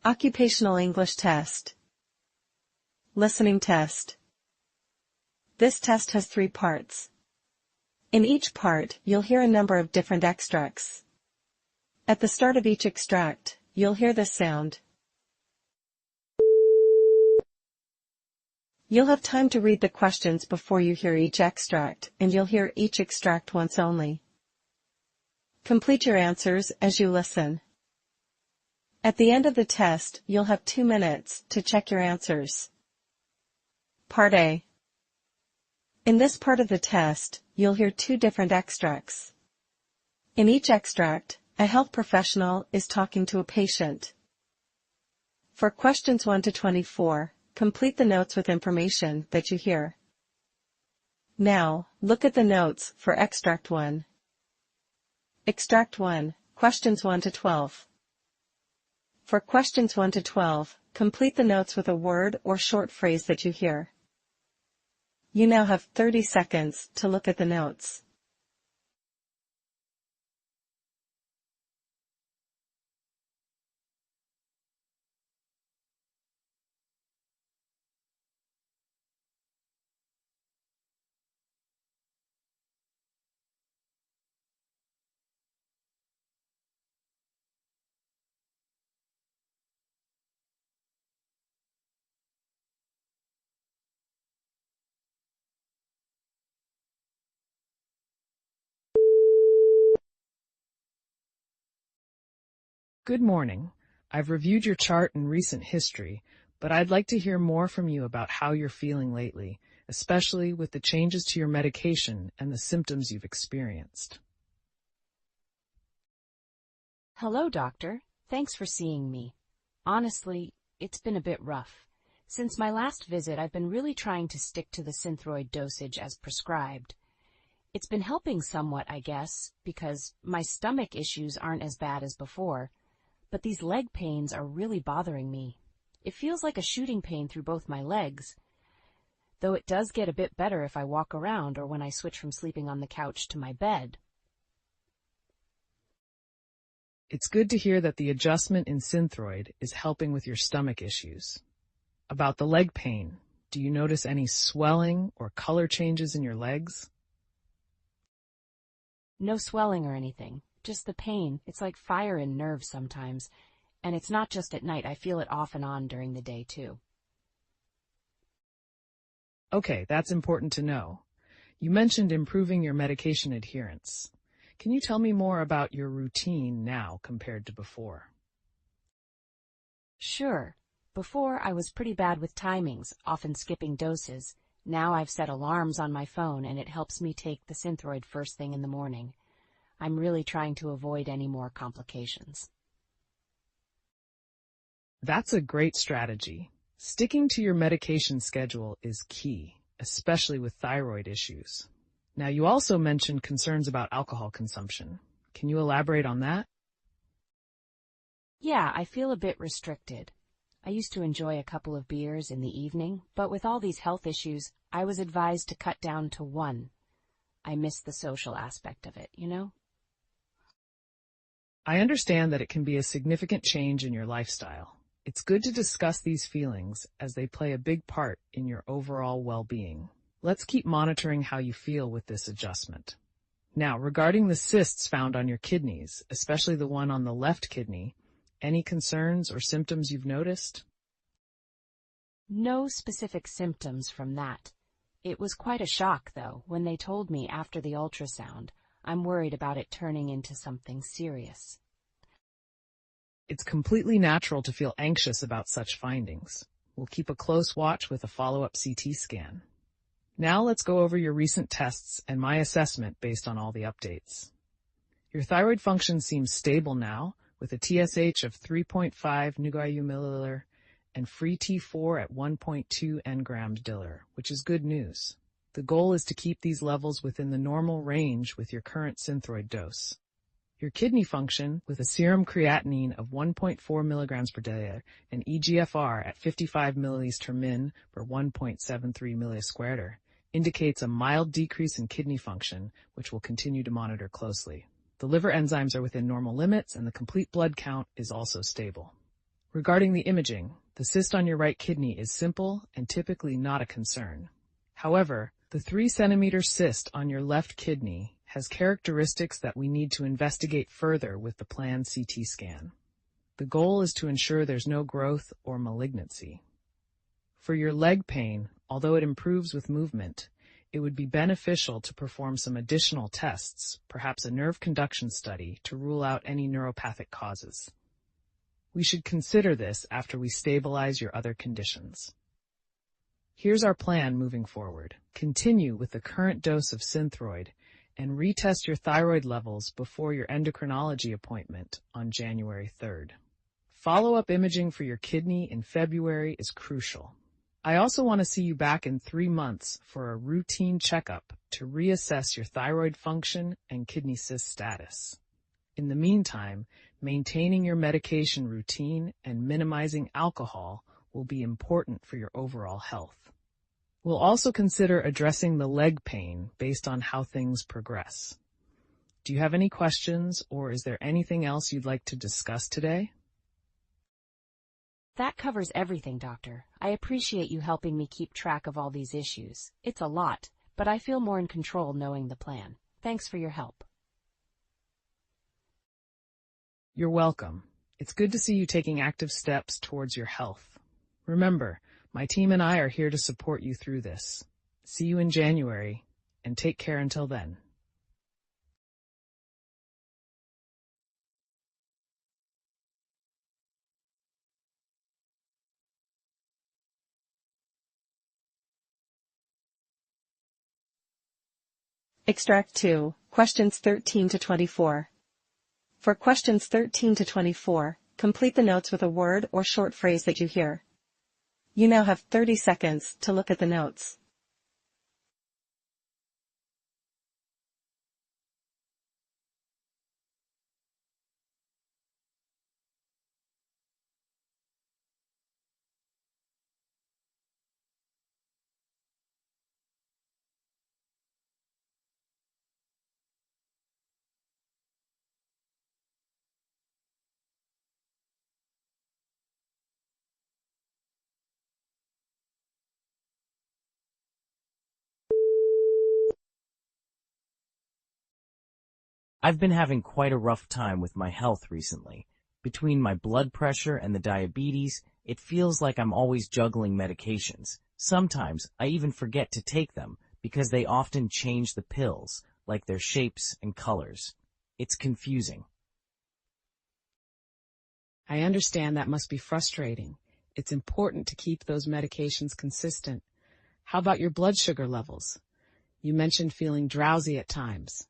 Occupational English Test. Listening Test. This test has 3 parts. In each part, you'll hear a number of different extracts. At the start of each extract, you'll hear this sound. You'll have time to read the questions before you hear each extract, and you'll hear each extract once only. Complete your answers as you listen. At the end of the test, you'll have 2 minutes to check your answers. Part A. In this part of the test, you'll hear 2 different extracts. In each extract, a health professional is talking to a patient. For questions 1 to 24, complete the notes with information that you hear. Now, look at the notes for Extract 1. Extract 1, questions 1 to 12. For questions 1 to 12, complete the notes with a word or short phrase that you hear. You now have 30 seconds to look at the notes. Good morning. I've reviewed your chart and recent history, but I'd like to hear more from you about how you're feeling lately, especially with the changes to your medication and the symptoms you've experienced. Hello, doctor. Thanks for seeing me. Honestly, it's been a bit rough. Since my last visit, I've been really trying to stick to the Synthroid dosage as prescribed. It's been helping somewhat, I guess, because my stomach issues aren't as bad as before. But these leg pains are really bothering me. It feels like a shooting pain through both my legs, though it does get a bit better if I walk around or when I switch from sleeping on the couch to my bed. It's good to hear that the adjustment in Synthroid is helping with your stomach issues. About the leg pain, do you notice any swelling or color changes in your legs? No swelling or anything. Just the pain. It's like fire in nerves sometimes. And it's not just at night. I feel it off and on during the day, too. Okay, that's important to know. You mentioned improving your medication adherence. Can you tell me more about your routine now compared to before? Sure. Before, I was pretty bad with timings, often skipping doses. Now I've set alarms on my phone, and it helps me take the Synthroid first thing in the morning. I'm really trying to avoid any more complications. That's a great strategy. Sticking to your medication schedule is key, especially with thyroid issues. Now, you also mentioned concerns about alcohol consumption. Can you elaborate on that? Yeah, I feel a bit restricted. I used to enjoy a couple of beers in the evening, but with all these health issues, I was advised to cut down to 1. I miss the social aspect of it, you know? I understand that it can be a significant change in your lifestyle. It's good to discuss these feelings as they play a big part in your overall well-being. Let's keep monitoring how you feel with this adjustment. Now, regarding the cysts found on your kidneys, especially the one on the left kidney, any concerns or symptoms you've noticed? No specific symptoms from that. It was quite a shock, though, when they told me after the ultrasound. I'm worried about it turning into something serious. It's completely natural to feel anxious about such findings. We'll keep a close watch with a follow-up CT scan. Now let's go over your recent tests and my assessment based on all the updates. Your thyroid function seems stable now, with a TSH of 3.5 ngu milliliter and free T4 at 1.2 n-g/dL, which is good news. The goal is to keep these levels within the normal range with your current Synthroid dose. Your kidney function, with a serum creatinine of 1.4 mg/dL and eGFR at 55 mL/min per 1.73 mL², indicates a mild decrease in kidney function, which we'll continue to monitor closely. The liver enzymes are within normal limits, and the complete blood count is also stable. Regarding the imaging, the cyst on your right kidney is simple and typically not a concern. However, the 3-centimeter cyst on your left kidney has characteristics that we need to investigate further with the planned CT scan. The goal is to ensure there's no growth or malignancy. For your leg pain, although it improves with movement, it would be beneficial to perform some additional tests, perhaps a nerve conduction study, to rule out any neuropathic causes. We should consider this after we stabilize your other conditions. Here's our plan moving forward. Continue with the current dose of Synthroid and retest your thyroid levels before your endocrinology appointment on January 3rd. Follow-up imaging for your kidney in February is crucial. I also want to see you back in 3 months for a routine checkup to reassess your thyroid function and kidney cyst status. In the meantime, maintaining your medication routine and minimizing alcohol will be important for your overall health. We'll also consider addressing the leg pain based on how things progress. Do you have any questions, or is there anything else you'd like to discuss today? That covers everything, Doctor. I appreciate you helping me keep track of all these issues. It's a lot, but I feel more in control knowing the plan. Thanks for your help. You're welcome. It's good to see you taking active steps towards your health. Remember, my team and I are here to support you through this. See you in January, and take care until then. Extract 2, questions 13 to 24. For questions 13 to 24, complete the notes with a word or short phrase that you hear. You now have 30 seconds to look at the notes. I've been having quite a rough time with my health recently. Between my blood pressure and the diabetes, it feels like I'm always juggling medications. Sometimes I even forget to take them because they often change the pills, like their shapes and colors. It's confusing. I understand that must be frustrating. It's important to keep those medications consistent. How about your blood sugar levels? You mentioned feeling drowsy at times.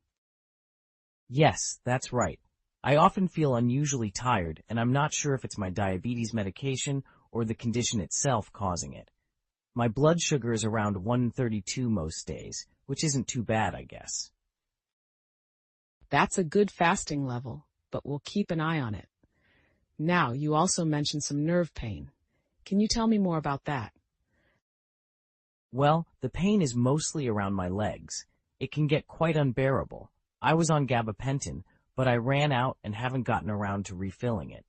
Yes, that's right. I often feel unusually tired, and I'm not sure if it's my diabetes medication or the condition itself causing it. My blood sugar is around 132 most days, which isn't too bad, I guess. That's a good fasting level, but we'll keep an eye on it. Now, you also mentioned some nerve pain. Can you tell me more about that? Well, the pain is mostly around my legs. It can get quite unbearable. I was on gabapentin, but I ran out and haven't gotten around to refilling it.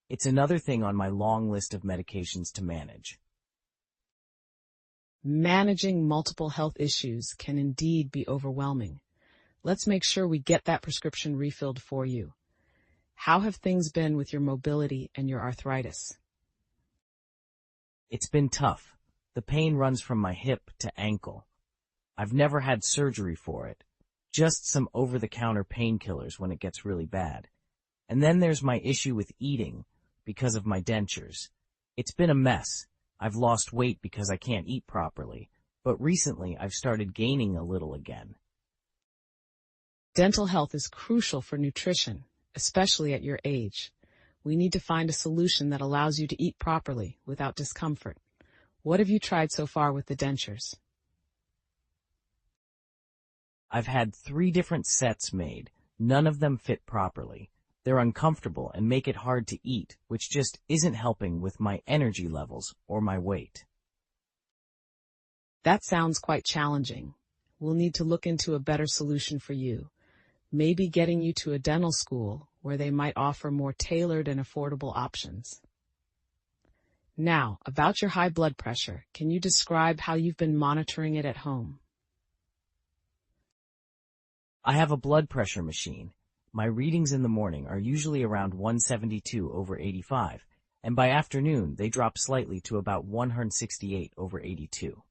It's another thing on my long list of medications to manage. Managing multiple health issues can indeed be overwhelming. Let's make sure we get that prescription refilled for you. How have things been with your mobility and your arthritis? It's been tough. The pain runs from my hip to ankle. I've never had surgery for it. Just some over-the-counter painkillers when it gets really bad. And then there's my issue with eating because of my dentures. It's been a mess. I've lost weight because I can't eat properly, but recently I've started gaining a little again. Dental health is crucial for nutrition, especially at your age. We need to find a solution that allows you to eat properly without discomfort. What have you tried so far with the dentures? I've had 3 different sets made. None of them fit properly. They're uncomfortable and make it hard to eat, which just isn't helping with my energy levels or my weight. That sounds quite challenging. We'll need to look into a better solution for you. Maybe getting you to a dental school where they might offer more tailored and affordable options. Now, about your high blood pressure, can you describe how you've been monitoring it at home? I have a blood pressure machine. My readings in the morning are usually around 172/85, and by afternoon they drop slightly to about 168/82.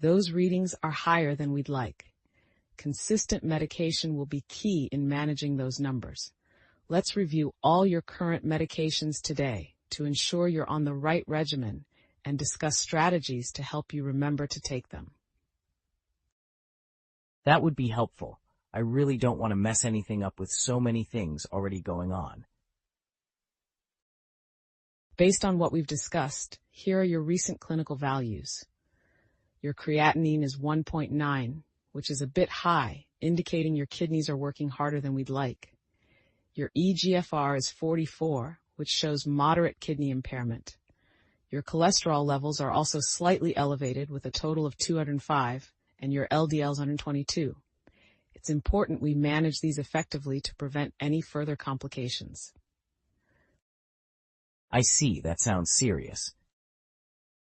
Those readings are higher than we'd like. Consistent medication will be key in managing those numbers. Let's review all your current medications today to ensure you're on the right regimen and discuss strategies to help you remember to take them. That would be helpful. I really don't want to mess anything up with so many things already going on. Based on what we've discussed, here are your recent clinical values. Your creatinine is 1.9, which is a bit high, indicating your kidneys are working harder than we'd like. Your eGFR is 44, which shows moderate kidney impairment. Your cholesterol levels are also slightly elevated with a total of 205, and your LDL is 122. It's important we manage these effectively to prevent any further complications. I see, that sounds serious.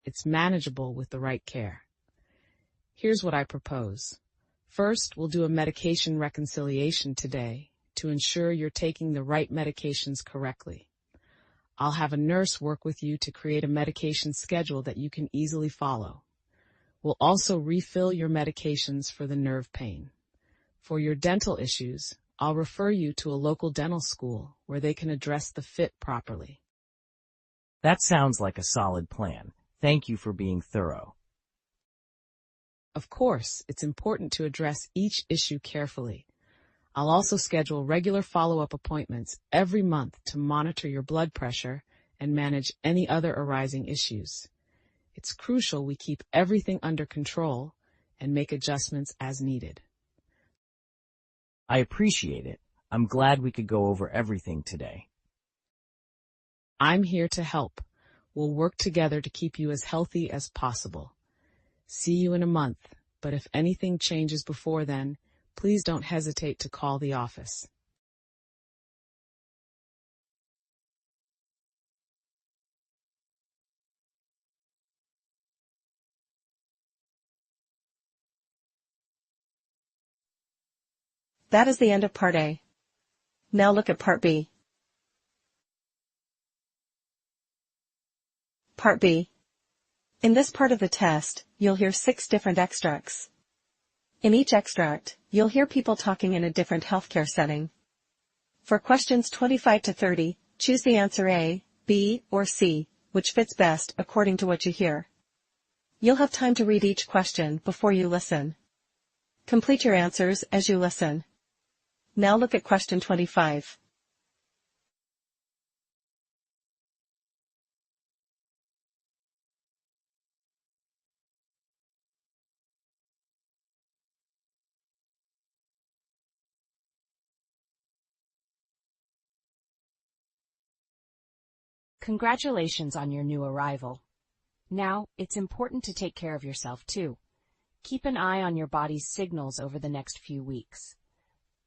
It's manageable with the right care. Here's what I propose. First, we'll do a medication reconciliation today to ensure you're taking the right medications correctly. I'll have a nurse work with you to create a medication schedule that you can easily follow. We'll also refill your medications for the nerve pain. For your dental issues, I'll refer you to a local dental school where they can address the fit properly. That sounds like a solid plan. Thank you for being thorough. Of course, it's important to address each issue carefully. I'll also schedule regular follow-up appointments every month to monitor your blood pressure and manage any other arising issues. It's crucial we keep everything under control and make adjustments as needed. I appreciate it. I'm glad we could go over everything today. I'm here to help. We'll work together to keep you as healthy as possible. See you in a month, but if anything changes before then, please don't hesitate to call the office. That is the end of Part A. Now look at Part B. Part B. In this part of the test, you'll hear 6 different extracts. In each extract, you'll hear people talking in a different healthcare setting. For questions 25 to 30, choose the answer A, B, or C, which fits best according to what you hear. You'll have time to read each question before you listen. Complete your answers as you listen. Now look at question 25. Congratulations on your new arrival. Now, it's important to take care of yourself too. Keep an eye on your body's signals over the next few weeks.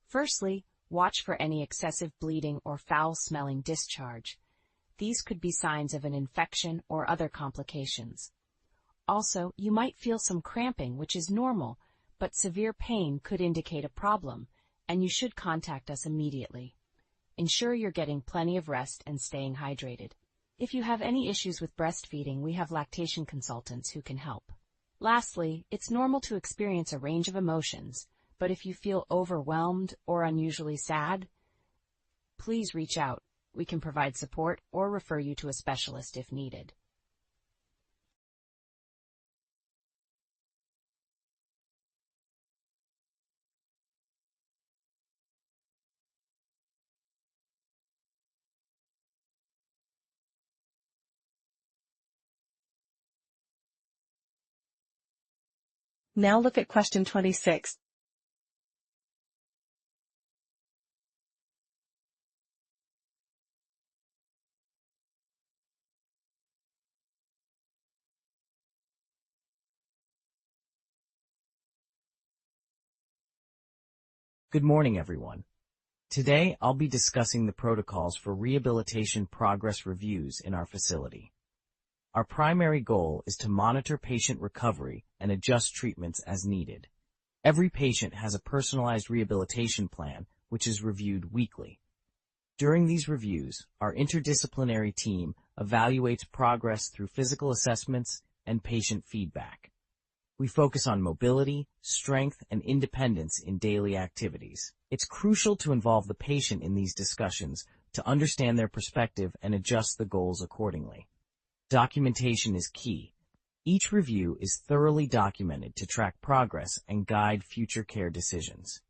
Firstly, watch for any excessive bleeding or foul-smelling discharge. These could be signs of an infection or other complications. Also, you might feel some cramping, which is normal, but severe pain could indicate a problem, and you should contact us immediately. Ensure you're getting plenty of rest and staying hydrated. If you have any issues with breastfeeding, we have lactation consultants who can help. Lastly, it's normal to experience a range of emotions, but if you feel overwhelmed or unusually sad, please reach out. We can provide support or refer you to a specialist if needed. Now look at question 26. Good morning, everyone. Today, I'll be discussing the protocols for rehabilitation progress reviews in our facility. Our primary goal is to monitor patient recovery and adjust treatments as needed. Every patient has a personalized rehabilitation plan, which is reviewed weekly. During these reviews, our interdisciplinary team evaluates progress through physical assessments and patient feedback. We focus on mobility, strength, and independence in daily activities. It's crucial to involve the patient in these discussions to understand their perspective and adjust the goals accordingly. Documentation is key. Each review is thoroughly documented to track progress and guide future care decisions.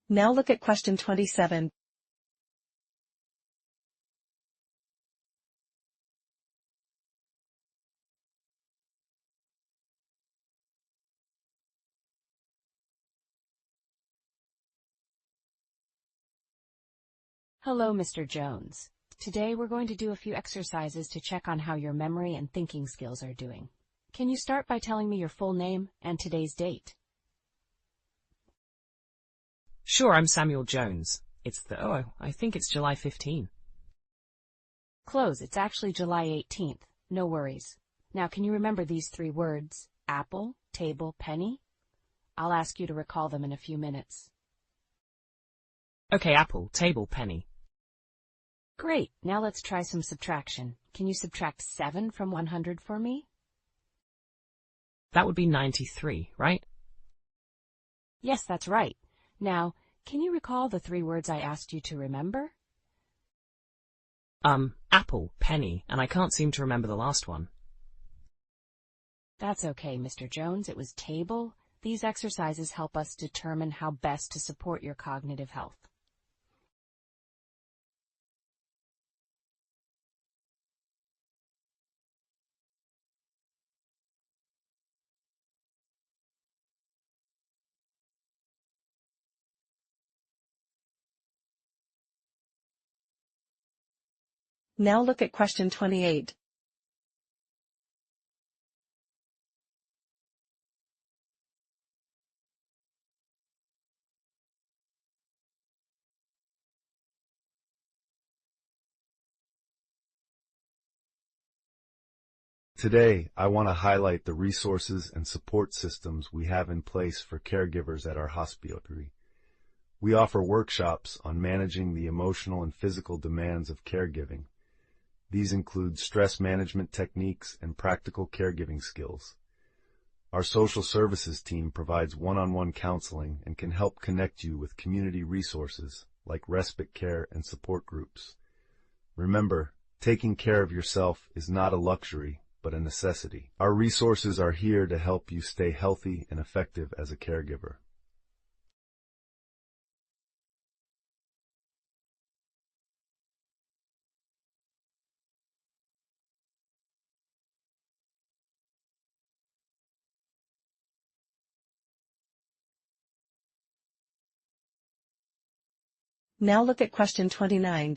Now look at question 27. Hello, Mr. Jones. Today we're going to do a few exercises to check on how your memory and thinking skills are doing. Can you start by telling me your full name and today's date? Sure, I'm Samuel Jones. I think it's July 15. Close, it's actually July 18th. No worries. Now, can you remember these three words? Apple, table, penny? I'll ask you to recall them in a few minutes. Okay, apple, table, penny. Great, now let's try some subtraction. Can you subtract 7 from 100 for me? That would be 93, right? Yes, that's right. Now, can you recall the three words I asked you to remember? Apple, penny, and I can't seem to remember the last one. That's okay, Mr. Jones. It was table. These exercises help us determine how best to support your cognitive health. Now look at question 28. Today, I want to highlight the resources and support systems we have in place for caregivers at our hospital. We offer workshops on managing the emotional and physical demands of caregiving. These include stress management techniques and practical caregiving skills. Our social services team provides one-on-one counseling and can help connect you with community resources like respite care and support groups. Remember, taking care of yourself is not a luxury, but a necessity. Our resources are here to help you stay healthy and effective as a caregiver. Now look at question 29.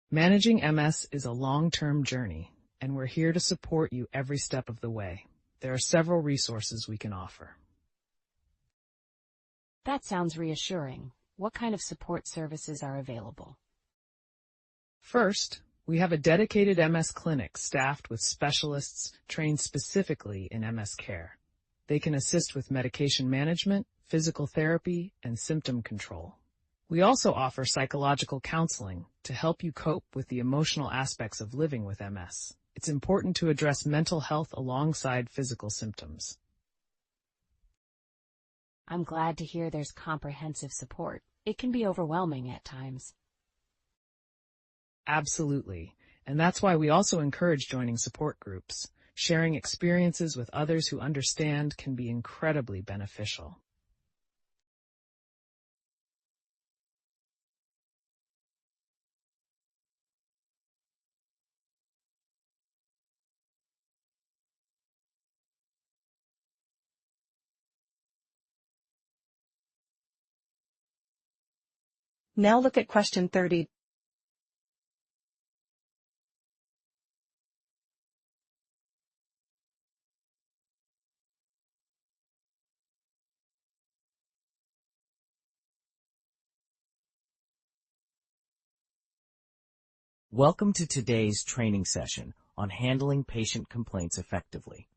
Managing MS is a long-term journey, and we're here to support you every step of the way. There are several resources we can offer. That sounds reassuring. What kind of support services are available? First, we have a dedicated MS clinic staffed with specialists trained specifically in MS care. They can assist with medication management, physical therapy, and symptom control. We also offer psychological counseling to help you cope with the emotional aspects of living with MS. It's important to address mental health alongside physical symptoms. I'm glad to hear there's comprehensive support. It can be overwhelming at times. Absolutely. And that's why we also encourage joining support groups. Sharing experiences with others who understand can be incredibly beneficial. Now look at question 30. Welcome to today's training session on handling patient complaints effectively.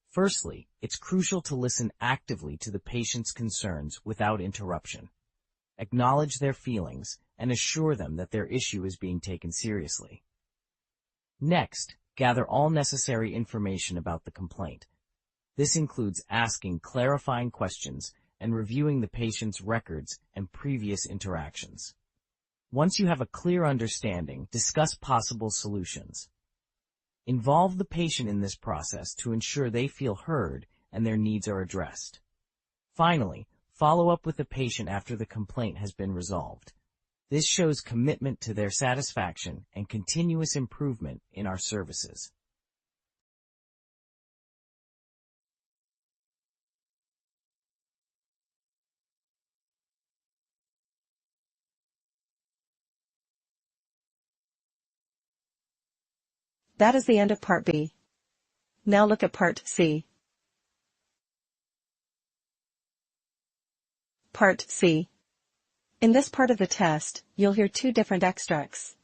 Firstly, it's crucial to listen actively to the patient's concerns without interruption. Acknowledge their feelings and assure them that their issue is being taken seriously. Next, gather all necessary information about the complaint. This includes asking clarifying questions and reviewing the patient's records and previous interactions. Once you have a clear understanding, discuss possible solutions. Involve the patient in this process to ensure they feel heard and their needs are addressed. Finally, follow up with the patient after the complaint has been resolved. This shows commitment to their satisfaction and continuous improvement in our services. That is the end of Part B. Now look at Part C. Part C. In this part of the test, you'll hear two different extracts.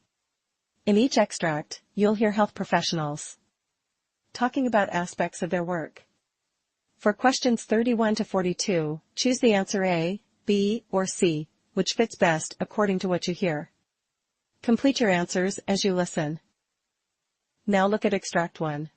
In each extract, you'll hear health professionals talking about aspects of their work. For questions 31 to 42, choose the answer A, B, or C, which fits best according to what you hear. Complete your answers as you listen. Now look at Extract 1.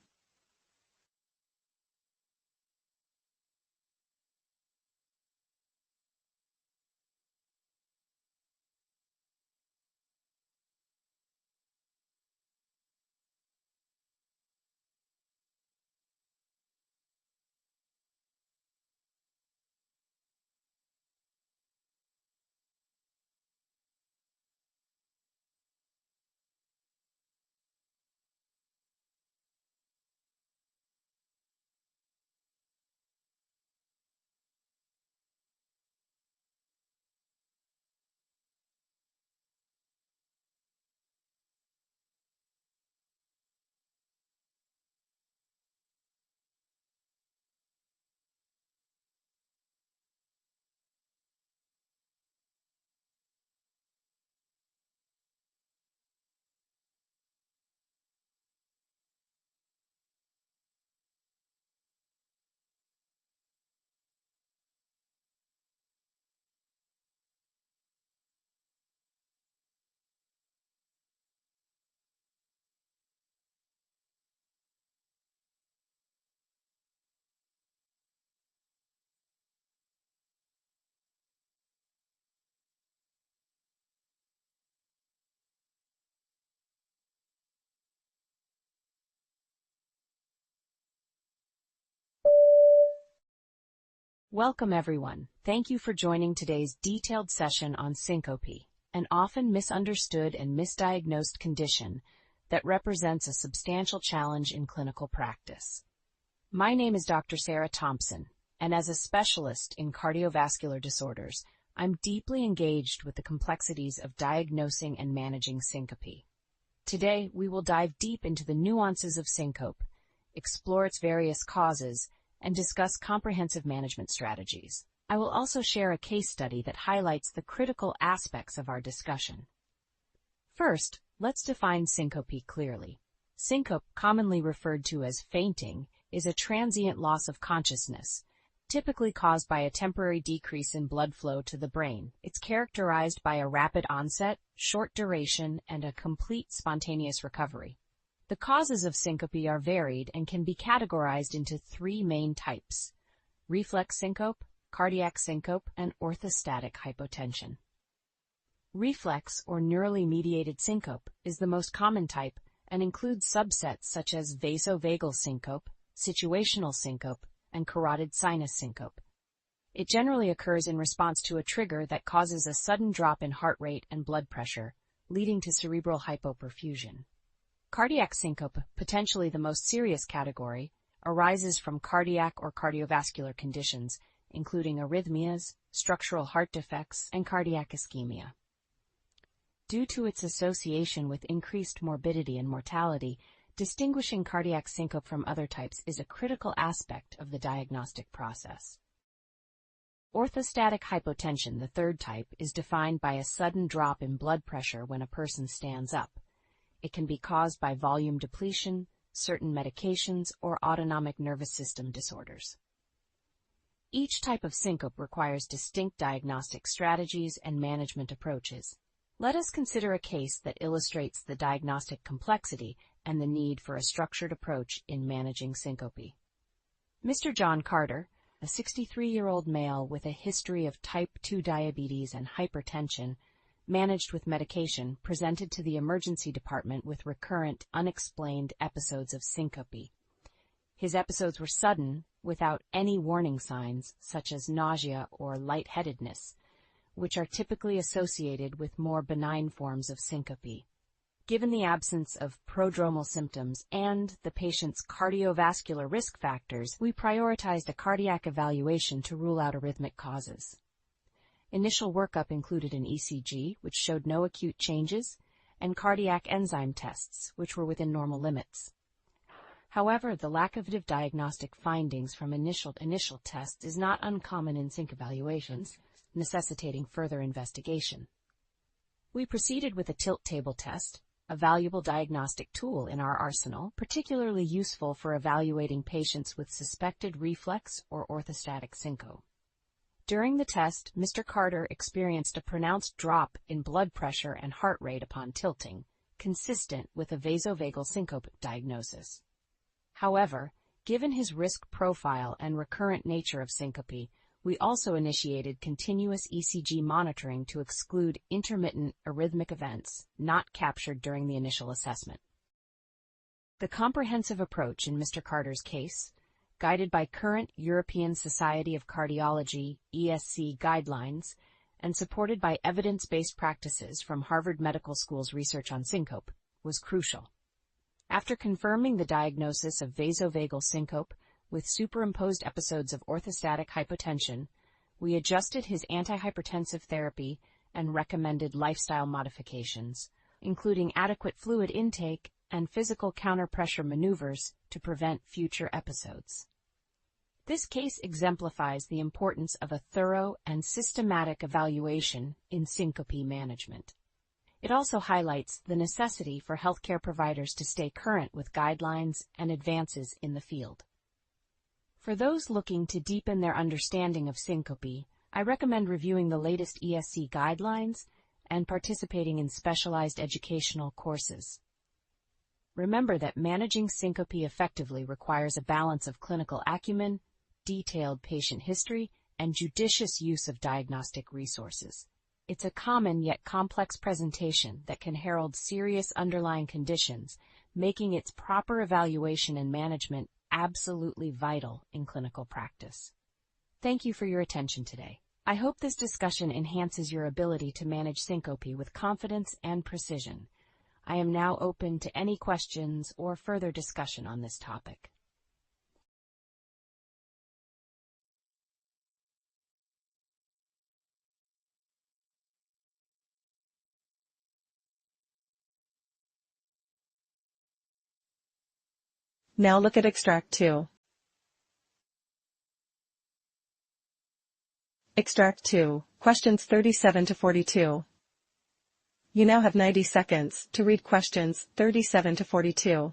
Welcome everyone. Thank you for joining today's detailed session on syncope, an often misunderstood and misdiagnosed condition that represents a substantial challenge in clinical practice. My name is Dr. Sarah Thompson, and as a specialist in cardiovascular disorders, I'm deeply engaged with the complexities of diagnosing and managing syncope. Today, we will dive deep into the nuances of syncope, explore its various causes, and discuss comprehensive management strategies. I will also share a case study that highlights the critical aspects of our discussion. First, let's define syncope clearly. Syncope, commonly referred to as fainting, is a transient loss of consciousness, typically caused by a temporary decrease in blood flow to the brain. It's characterized by a rapid onset, short duration, and a complete spontaneous recovery. The causes of syncope are varied and can be categorized into three main types: reflex syncope, cardiac syncope, and orthostatic hypotension. Reflex or neurally mediated syncope is the most common type and includes subsets such as vasovagal syncope, situational syncope, and carotid sinus syncope. It generally occurs in response to a trigger that causes a sudden drop in heart rate and blood pressure, leading to cerebral hypoperfusion. Cardiac syncope, potentially the most serious category, arises from cardiac or cardiovascular conditions, including arrhythmias, structural heart defects, and cardiac ischemia. due to its association with increased morbidity and mortality. Distinguishing cardiac syncope from other types is a critical aspect of the diagnostic process. Orthostatic hypotension, the third type, is defined by a sudden drop in blood pressure when a person stands up. It can be caused by volume depletion, certain medications, or autonomic nervous system disorders. Each type of syncope requires distinct diagnostic strategies and management approaches. Let us consider a case that illustrates the diagnostic complexity and the need for a structured approach in managing syncope. Mr. John Carter, a 63-year-old male with a history of type 2 diabetes and hypertension, managed with medication, presented to the emergency department with recurrent, unexplained episodes of syncope. His episodes were sudden, without any warning signs, such as nausea or lightheadedness, which are typically associated with more benign forms of syncope. Given the absence of prodromal symptoms and the patient's cardiovascular risk factors, we prioritized a cardiac evaluation to rule out arrhythmic causes. Initial workup included an ECG, which showed no acute changes, and cardiac enzyme tests, which were within normal limits. However, the lack of diagnostic findings from initial tests is not uncommon in sync evaluations, necessitating further investigation. We proceeded with a tilt table test, a valuable diagnostic tool in our arsenal, particularly useful for evaluating patients with suspected reflex or orthostatic syncope. During the test, Mr. Carter experienced a pronounced drop in blood pressure and heart rate upon tilting, consistent with a vasovagal syncope diagnosis. However, given his risk profile and recurrent nature of syncope, we also initiated continuous ECG monitoring to exclude intermittent arrhythmic events not captured during the initial assessment. The comprehensive approach in Mr. Carter's case, guided by current European Society of Cardiology (ESC) guidelines and supported by evidence-based practices from Harvard Medical School's research on syncope, was crucial. After confirming the diagnosis of vasovagal syncope with superimposed episodes of orthostatic hypotension, we adjusted his antihypertensive therapy and recommended lifestyle modifications, including adequate fluid intake and physical counterpressure maneuvers to prevent future episodes. This case exemplifies the importance of a thorough and systematic evaluation in syncope management. It also highlights the necessity for healthcare providers to stay current with guidelines and advances in the field. For those looking to deepen their understanding of syncope, I recommend reviewing the latest ESC guidelines and participating in specialized educational courses. Remember that managing syncope effectively requires a balance of clinical acumen, detailed patient history, and judicious use of diagnostic resources. It's a common yet complex presentation that can herald serious underlying conditions, making its proper evaluation and management absolutely vital in clinical practice. Thank you for your attention today. I hope this discussion enhances your ability to manage syncope with confidence and precision. I am now open to any questions or further discussion on this topic. Now look at Extract 2. Extract 2, questions 37 to 42. You now have 90 seconds to read questions 37 to 42.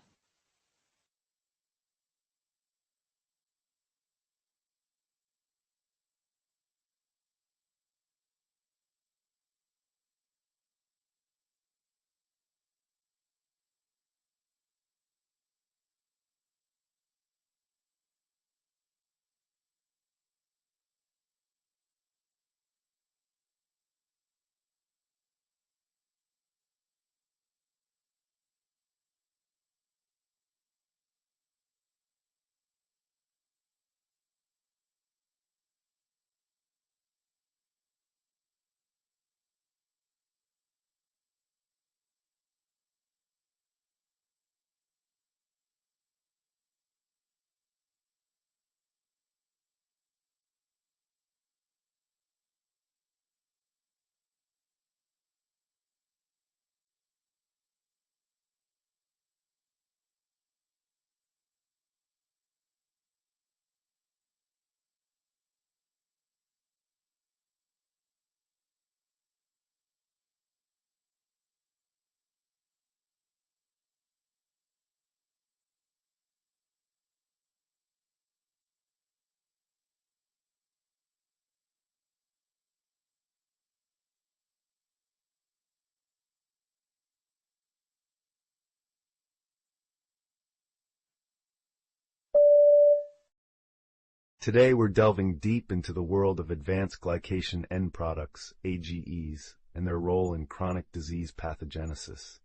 Today we're delving deep into the world of advanced glycation end products, AGEs, and their role in chronic disease pathogenesis.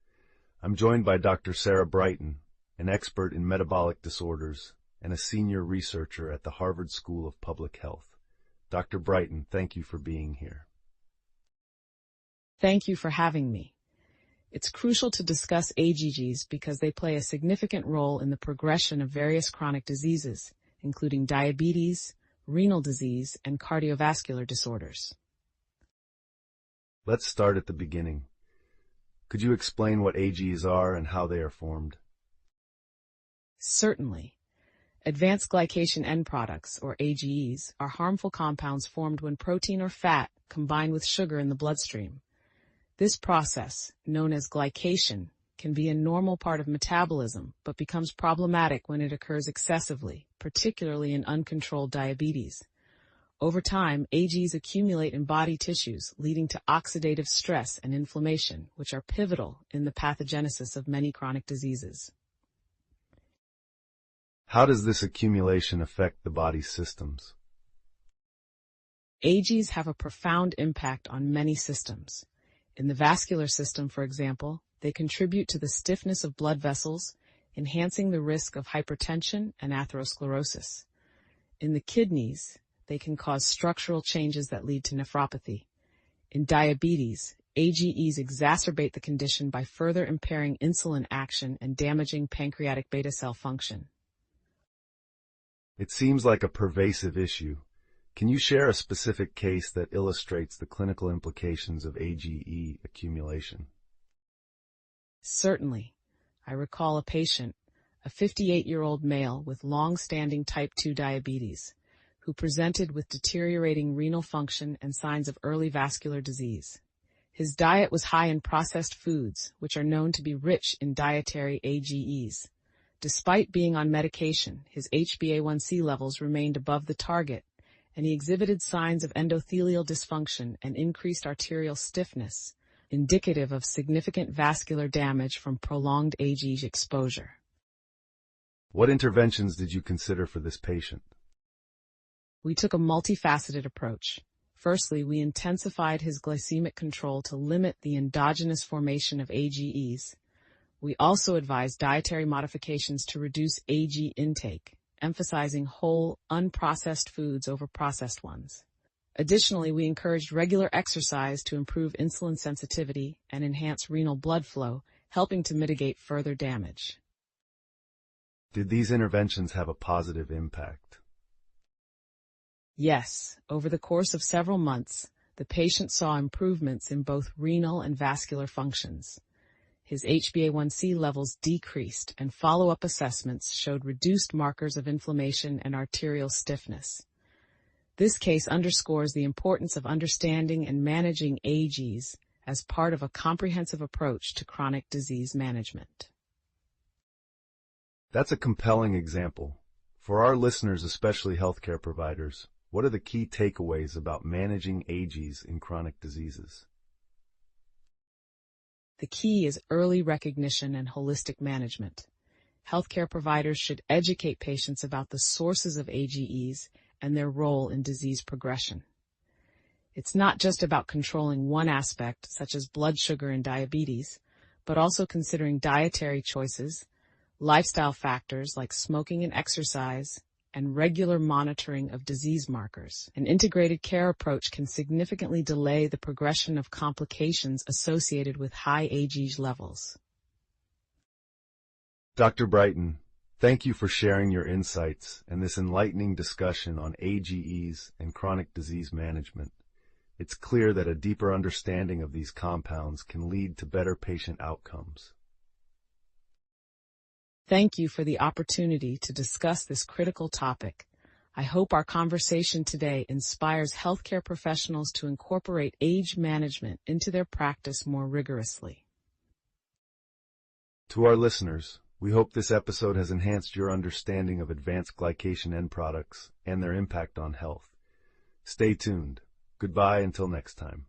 I'm joined by Dr. Sarah Brighton, an expert in metabolic disorders and a senior researcher at the Harvard School of Public Health. Dr. Brighton, thank you for being here. Thank you for having me. It's crucial to discuss AGEs because they play a significant role in the progression of various chronic diseases, including diabetes, renal disease, and cardiovascular disorders. Let's start at the beginning. Could you explain what AGEs are and how they are formed? Certainly. Advanced glycation end products, or AGEs, are harmful compounds formed when protein or fat combine with sugar in the bloodstream. This process, known as glycation, can be a normal part of metabolism, but becomes problematic when it occurs excessively, particularly in uncontrolled diabetes. Over time, AGEs accumulate in body tissues, leading to oxidative stress and inflammation, which are pivotal in the pathogenesis of many chronic diseases. How does this accumulation affect the body's systems? AGEs have a profound impact on many systems. In the vascular system, for example, they contribute to the stiffness of blood vessels, enhancing the risk of hypertension and atherosclerosis. In the kidneys, they can cause structural changes that lead to nephropathy. In diabetes, AGEs exacerbate the condition by further impairing insulin action and damaging pancreatic beta cell function. It seems like a pervasive issue. Can you share a specific case that illustrates the clinical implications of AGE accumulation? Certainly. I recall a patient, a 58-year-old male with long-standing type 2 diabetes, who presented with deteriorating renal function and signs of early vascular disease. His diet was high in processed foods, which are known to be rich in dietary AGEs. Despite being on medication, his HbA1c levels remained above the target, and he exhibited signs of endothelial dysfunction and increased arterial stiffness, indicative of significant vascular damage from prolonged AGE exposure. What interventions did you consider for this patient? We took a multifaceted approach. Firstly, we intensified his glycemic control to limit the endogenous formation of AGEs. We also advised dietary modifications to reduce AGE intake, emphasizing whole, unprocessed foods over processed ones. Additionally, we encouraged regular exercise to improve insulin sensitivity and enhance renal blood flow, helping to mitigate further damage. Did these interventions have a positive impact? Yes, over the course of several months, the patient saw improvements in both renal and vascular functions. His HbA1c levels decreased, and follow-up assessments showed reduced markers of inflammation and arterial stiffness. This case underscores the importance of understanding and managing AGEs as part of a comprehensive approach to chronic disease management. That's a compelling example. For our listeners, especially healthcare providers, what are the key takeaways about managing AGEs in chronic diseases? The key is early recognition and holistic management. Healthcare providers should educate patients about the sources of AGEs and their role in disease progression. It's not just about controlling one aspect, such as blood sugar and diabetes, but also considering dietary choices, lifestyle factors like smoking and exercise, and regular monitoring of disease markers. An integrated care approach can significantly delay the progression of complications associated with high AGE levels. Dr. Brighton, thank you for sharing your insights and this enlightening discussion on AGEs and chronic disease management. It's clear that a deeper understanding of these compounds can lead to better patient outcomes. Thank you for the opportunity to discuss this critical topic. I hope our conversation today inspires healthcare professionals to incorporate age management into their practice more rigorously. To our listeners, we hope this episode has enhanced your understanding of advanced glycation end products and their impact on health. Stay tuned. Goodbye until next time.